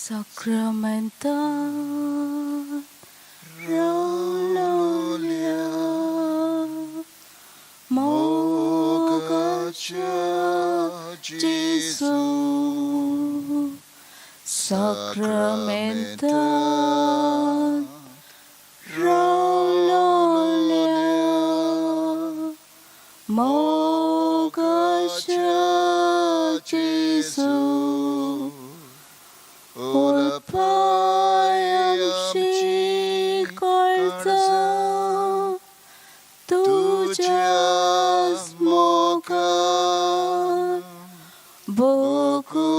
Sacramental Rolia Mogacha Jesu Sacramental Rolia Mogacha Jesu Ulpayamshi karza tujas moka boku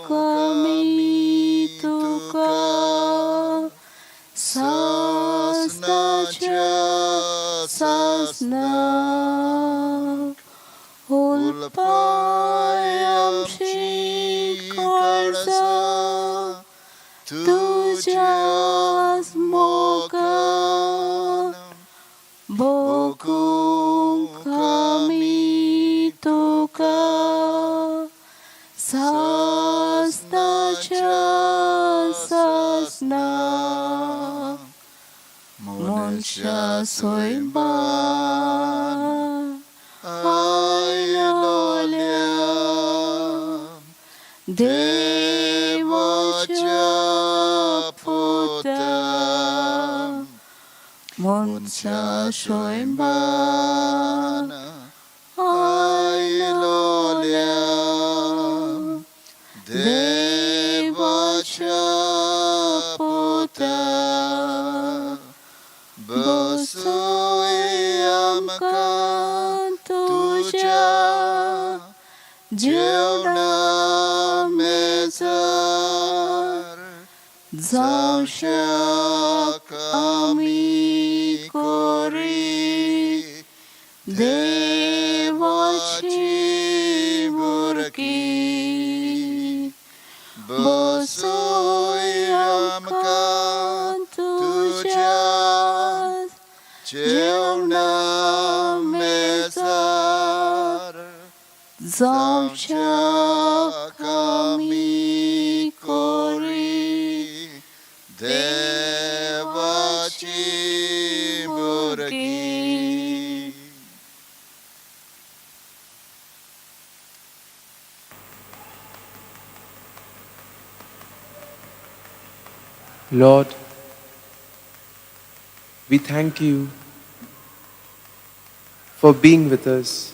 kami tuka sasna sasna Ulpayamshi karza tujas moka boku kami tuka sasna sasna Monsha soiba ailolia Devacha puta Monsha soiba ailolia Devacha puta Basuyamakan tuja Jeuna mezar Zausha kami kori Devachi murki Basuyamakan tuja Jeuna mezar Zausha kami kori Devachi murki. Lord, we thank you for being with us.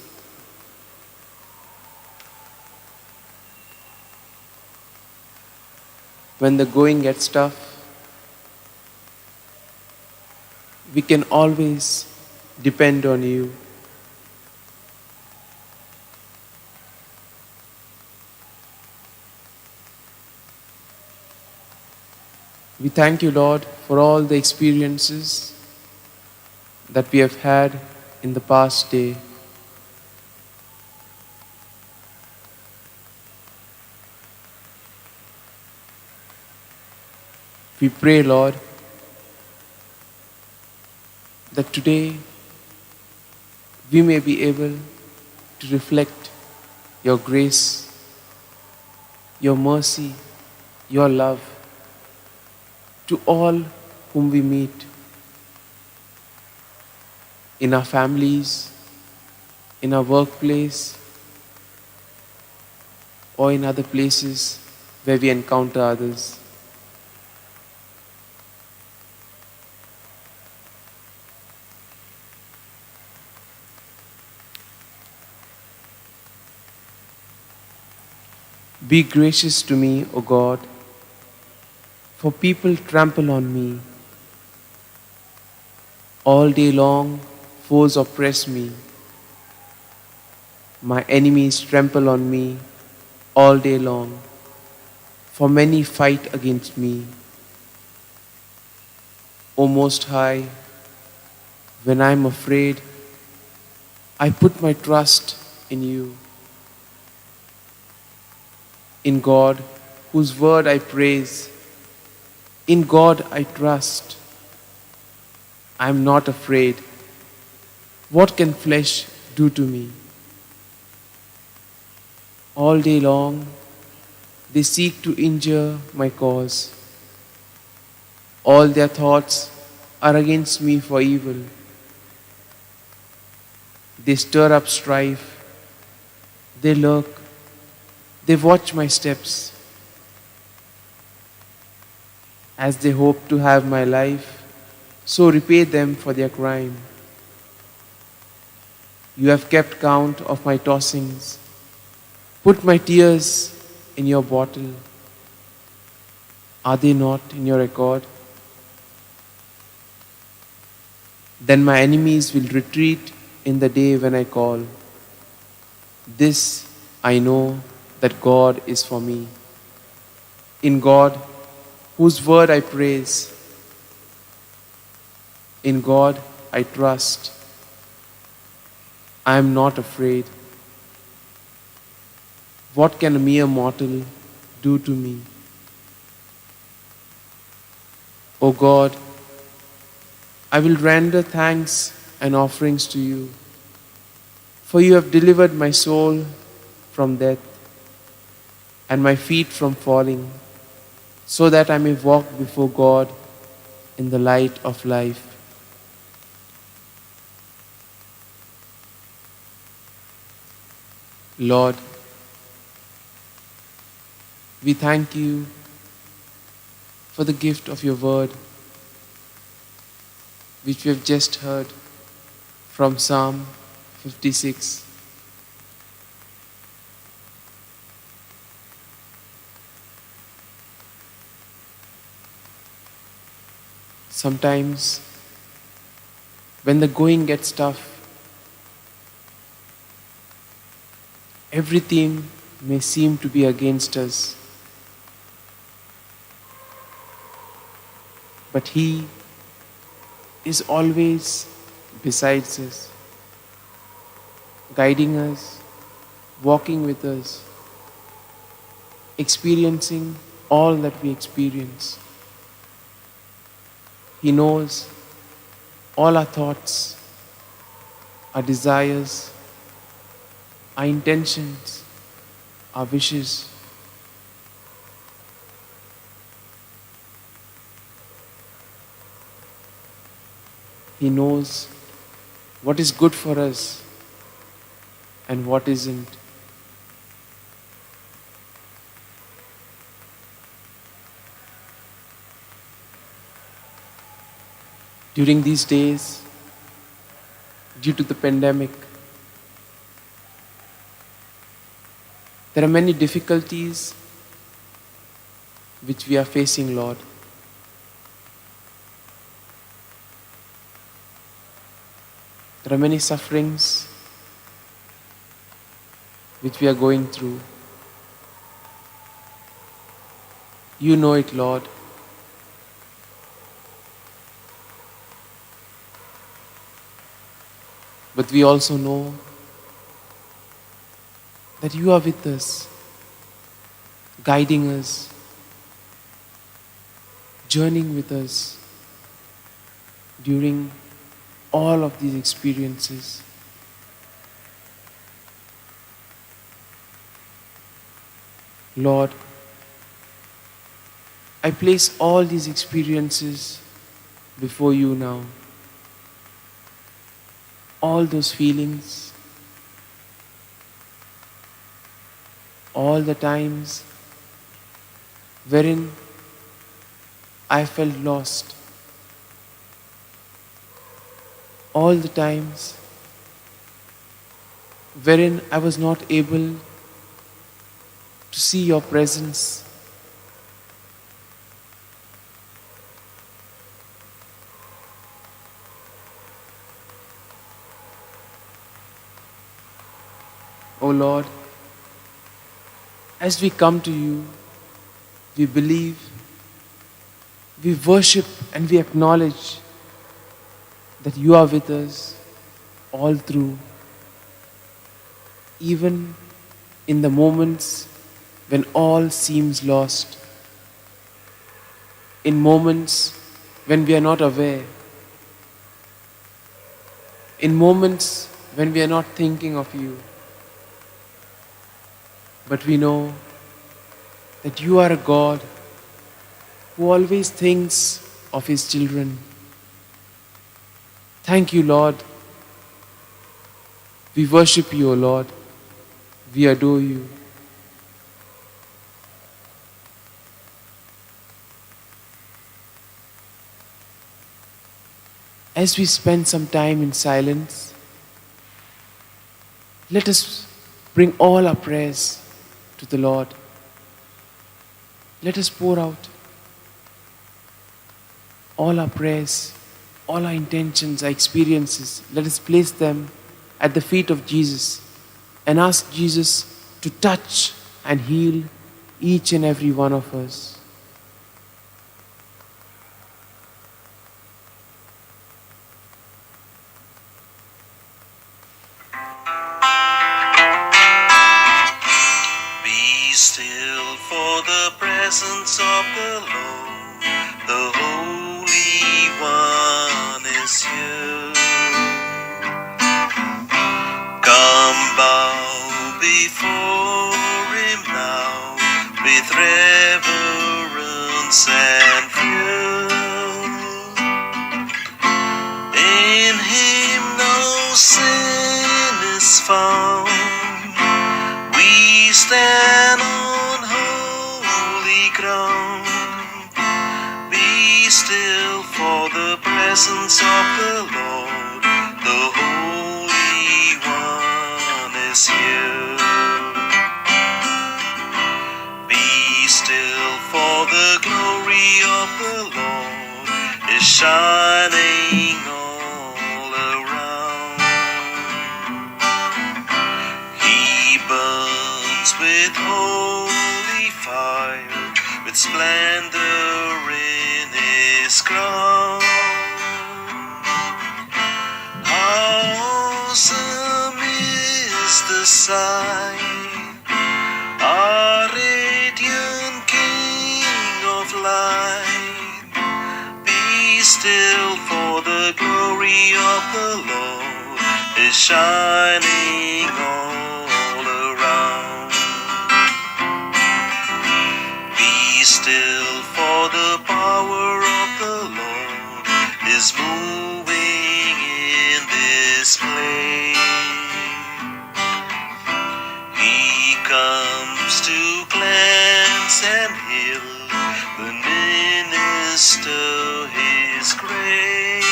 When the going gets tough, we can always depend on you. We thank you, Lord, for all the experiences that we have had in the past day. We pray, Lord, that today we may be able to reflect your grace, your mercy, your love to all whom we meet in our families, in our workplace, or in other places where we encounter others. Be gracious to me, O God, for people trample on me. All day long, foes oppress me. My enemies trample on me all day long, for many fight against me. O Most High, when I am afraid, I put my trust in you. In God, whose word I praise, in God I trust. I am not afraid. What can flesh do to me? All day long, They seek to injure my cause. All their thoughts are against me for evil. They stir up strife. They lurk. They watch my steps. As they hope to have my life, so repay them for their crime. You have kept count of my tossings. Put my tears in your bottle. Are they not in your record? Then my enemies will retreat in the day when I call. This I know, that God is for me. In God, whose word I praise. In God I trust. I am not afraid. What can a mere mortal do to me? O God, I will render thanks and offerings to you, for you have delivered my soul from death and my feet from falling, so that I may walk before God in the light of life. Lord, we thank you for the gift of your word, which we have just heard from Psalm 56. Sometimes, when the going gets tough, everything may seem to be against us. But He is always beside us, guiding us, walking with us, experiencing all that we experience. He knows all our thoughts, our desires, our intentions, our wishes. He knows what is good for us and what isn't. During these days, due to the pandemic, there are many difficulties which we are facing, Lord. There are many sufferings which we are going through. You know it, Lord. But we also know that you are with us, guiding us, journeying with us during all of these experiences. Lord, I place all these experiences before you now. All those feelings, all the times wherein I felt lost, all the times wherein I was not able to see your presence. O Lord, as we come to you, we believe, we worship and we acknowledge that you are with us all through, even in the moments when all seems lost, in moments when we are not aware, in moments when we are not thinking of you. But we know that you are a God who always thinks of His children. Thank you, Lord. We worship you, O Lord. We adore you. As we spend some time in silence, let us bring all our prayers to the Lord. Let us pour out all our prayers, all our intentions, our experiences. Let us place them at the feet of Jesus and ask Jesus to touch and heal each and every one of us. Be still for the presence of the Lord. The Holy One is here. Come bow before Him now with reverence and fear. In Him no sin is found. We stand on holy ground. Be still for the presence of the Lord. The Holy One is here. Be still for the glory of the Lord is shining all around. He burns with holy fire, with splendor in His crown. How awesome is the sight, our radiant King of light. Be still for the glory of the Lord is shining all around. Be still for the power of the Lord is moving in this place. He comes to cleanse and heal, the minister His grace.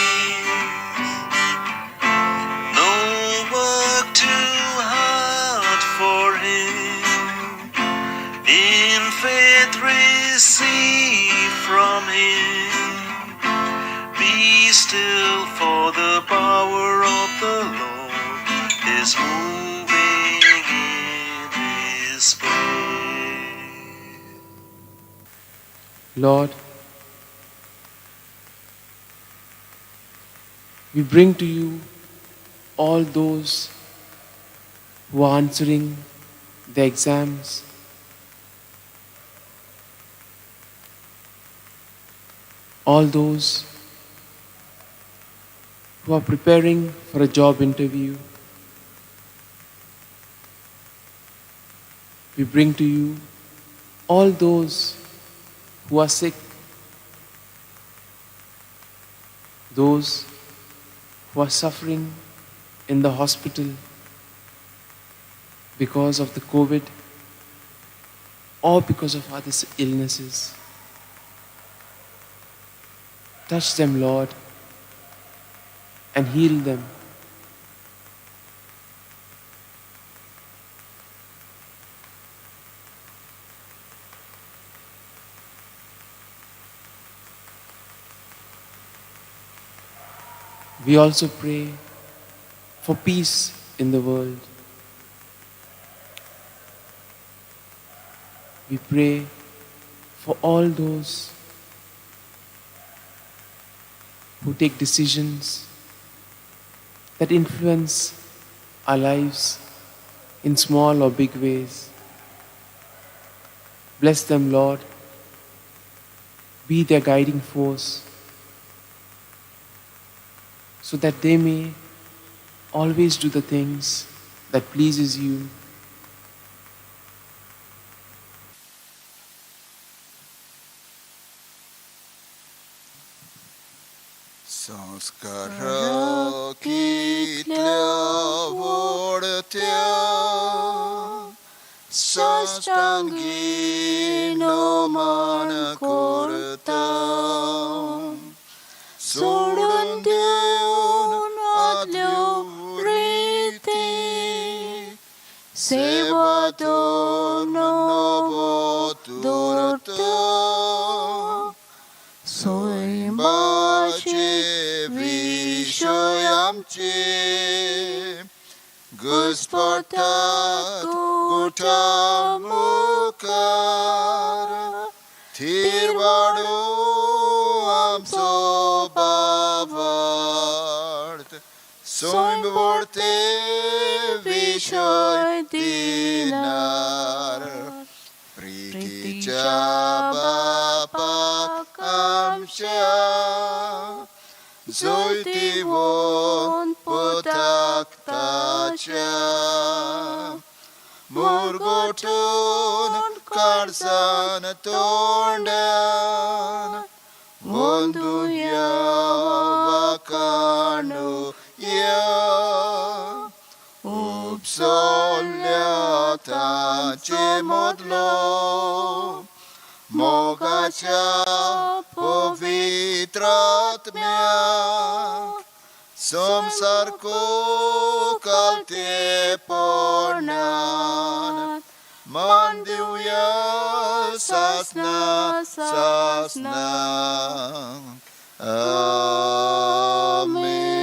No work too hard for Him. In faith receive from Him. Be still for the power of the Lord is moving in this place. Lord, we bring to you all those who are answering the exams, all those who are preparing for a job interview. We bring to you all those who are sick, those who are suffering in the hospital because of the COVID or because of other illnesses. Touch them, Lord, and heal them. We also pray for peace in the world. We pray for all those who take decisions that influence our lives in small or big ways. Bless them, Lord. Be their guiding force, so that they may always do the things that pleases you. संस्कार कितल्या वडत्या साष्टांगी नमन करता सोडून देऊन आदल्यो रीती सेवा दोन नवो दोरता स्वयंबाचे विषय आमचे घुसपटात गोठा मुखार थीर वाडो आमचो बाबार्थ स्वयंवडते विषय दिनार प्रीतीच्या बापाक आमच्या जोयतीवोन पोताक ताच्या मुरगोटून काळजान तोंडान वंदुया वाकाणू या उपसोल्या तांचे मोदलो मोगाच्या पवित्र आत्म्या संसारको कालतेपणान मान दिवया सासना सासना आमेन.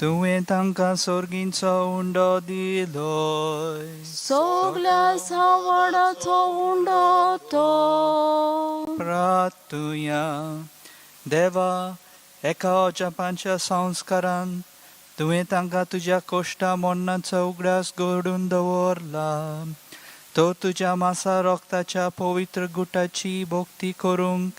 तुवें तांकां सोर्गींचो उंडो दिलोय सगल्या सावडाचो उंडो तो प्रार्थुया. देवा, एका जपांच्या संस्कारान तुवें तांकां तुज्या कोश्टा मोन्नाचो उगडास घडून दवरला. तो तुज्या मासा रोगताच्या पवित्र गुटाची भोक्ती करूंक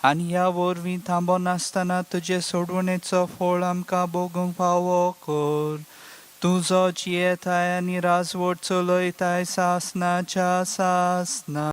आनी ह्या वरवीं थांबो नासतना तुजे सोडवणेचो फळ आमकां भोगूंक फावो कर. तुजो जियेताय आनी राजवट चलयताय सासनाच्या सासना.